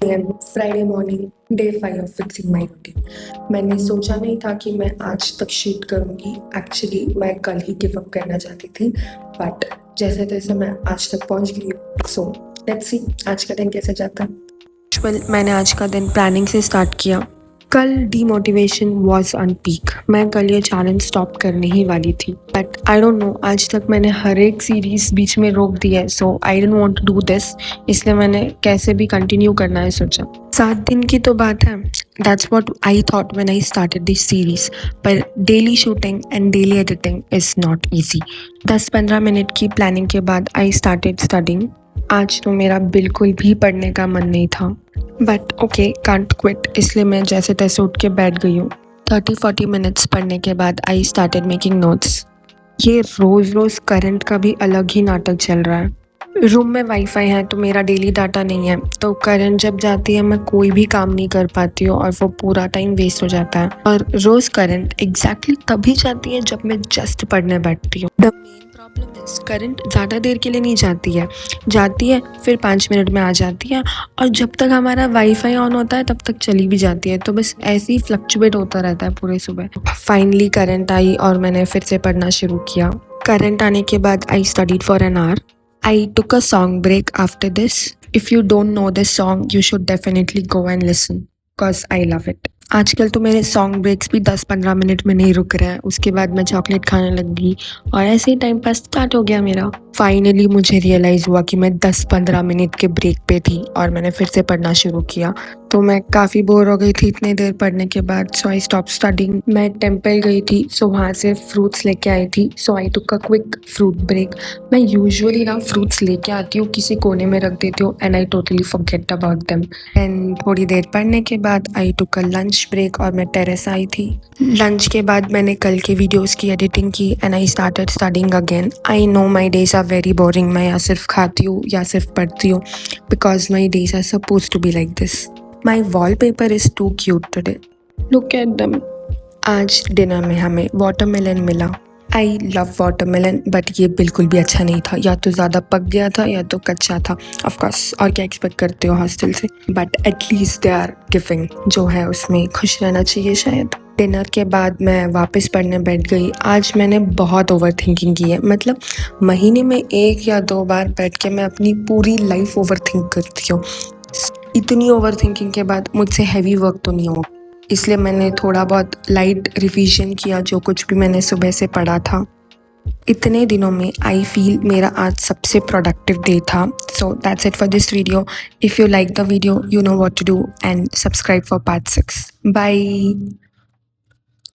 And Friday morning day 5 of fixing my routine. मैंने सोचा नहीं था कि मैं आज तक शूट करूँगी। एक्चुअली मैं कल ही गिव अप करना चाहती थी, बट जैसे तैसे मैं आज तक पहुँच गई। सो लेट्स सी आज का दिन कैसे जाता है। मैंने आज का दिन प्लानिंग से स्टार्ट किया। कल डीमोटिवेशन वॉज ऑन पीक। मैं कल ये चैलेंज स्टॉप करने ही वाली थी, बट आई डोंट नो, आज तक मैंने हर एक सीरीज बीच में रोक दी है। So I don't want to do this, इसलिए मैंने कैसे भी कंटिन्यू करना है सोचा। 7 दिन की तो बात है, that's what I thought when I started this series. पर daily shooting and daily editing is not easy. 10-15 minute की प्लानिंग के बाद आई स्टार्टेड स्टडिंग। आज तो मेरा बिल्कुल भी पढ़ने का मन नहीं था, बट ओके, कांट क्विट, इसलिए मैं जैसे तैसे उठ के बैठ गई हूँ। 30-40 मिनट्स पढ़ने के बाद आई स्टार्टेड मेकिंग नोट्स। ये रोज़ रोज़ करंट का भी अलग ही नाटक चल रहा है। रूम में वाईफाई है तो मेरा डेली डाटा नहीं है, तो करंट जब जाती है मैं कोई भी काम नहीं कर पाती हूँ और वो पूरा टाइम वेस्ट हो जाता है। और रोज़ करंट एग्जैक्टली तभी जाती है जब मैं जस्ट पढ़ने बैठती हूँ। The main problem is current ज़्यादा देर के लिए नहीं जाती है फिर 5 मिनट में आ जाती है, और जब तक हमारा वाईफाई ऑन होता है तब तक चली भी जाती है। तो बस ऐसे ही फ्लक्चुएट होता रहता है पूरे सुबह। फाइनली करंट आई और मैंने फिर से पढ़ना शुरू किया। करंट आने के बाद I studied for an hour. I took a song break after this. If you don't know this song, you should definitely go and listen because I love it. आजकल तो मेरे सॉन्ग ब्रेक्स भी 10-15 minute में नहीं रुक रहे हैं। उसके बाद मैं चॉकलेट खाने लग गई और ऐसे ही टाइम पास स्टार्ट हो गया मेरा। फाइनली मुझे रियलाइज़ हुआ कि मैं 10-15 मिनट के ब्रेक पे थी और मैंने फिर से पढ़ना शुरू किया। तो मैं काफ़ी बोर हो गई थी इतने देर पढ़ने के बाद, सो आई स्टॉप स्टडिंग। मैं टेम्पल गई थी, सो वहाँ से फ्रूट्स लेके आई थी, सो आई टुक अ क्विक फ्रूट ब्रेक। मैं यूजुअली ना फ्रूट्स लेके आती हूँ, किसी कोने में रख देती हूँ and I totally forget about them. And थोड़ी देर पढ़ने के बाद आई टुक अ लंच ब्रेक और मैं टेरेस आई थी। लंच के बाद मैंने कल के वीडियोस की एडिटिंग की and I started studying again. I know my days are very boring. मैं या सिर्फ खाती हूँ या सिर्फ पढ़ती हूँ, because my days are supposed to be like this. My wallpaper is too cute today, look at them. आज डिनर में हमें वाटरमेलन मिला। आई लव वाटरमेलन, बट ये बिल्कुल भी अच्छा नहीं था। या तो ज़्यादा पक गया था या तो कच्चा था। ऑफकोर्स, और क्या एक्सपेक्ट करते हो हॉस्टल से, but at least they are giving, जो है उसमें खुश रहना चाहिए शायद। डिनर के बाद मैं वापस पढ़ने बैठ गई। आज मैंने बहुत ओवर थिंकिंग की है, मतलब महीने में 1 या 2 बार बैठ के मैं अपनी पूरी लाइफ ओवर थिंक करती हूँ। इतनी ओवर थिंकिंग के बाद मुझसे हैवी वर्क तो नहीं होगा, इसलिए मैंने थोड़ा बहुत लाइट रिवीजन किया जो कुछ भी मैंने सुबह से पढ़ा था। इतने दिनों में आई फील मेरा आज सबसे प्रोडक्टिव डे था। So that's it for this video. If you like the video, you know what to do, and subscribe for part 6. Bye.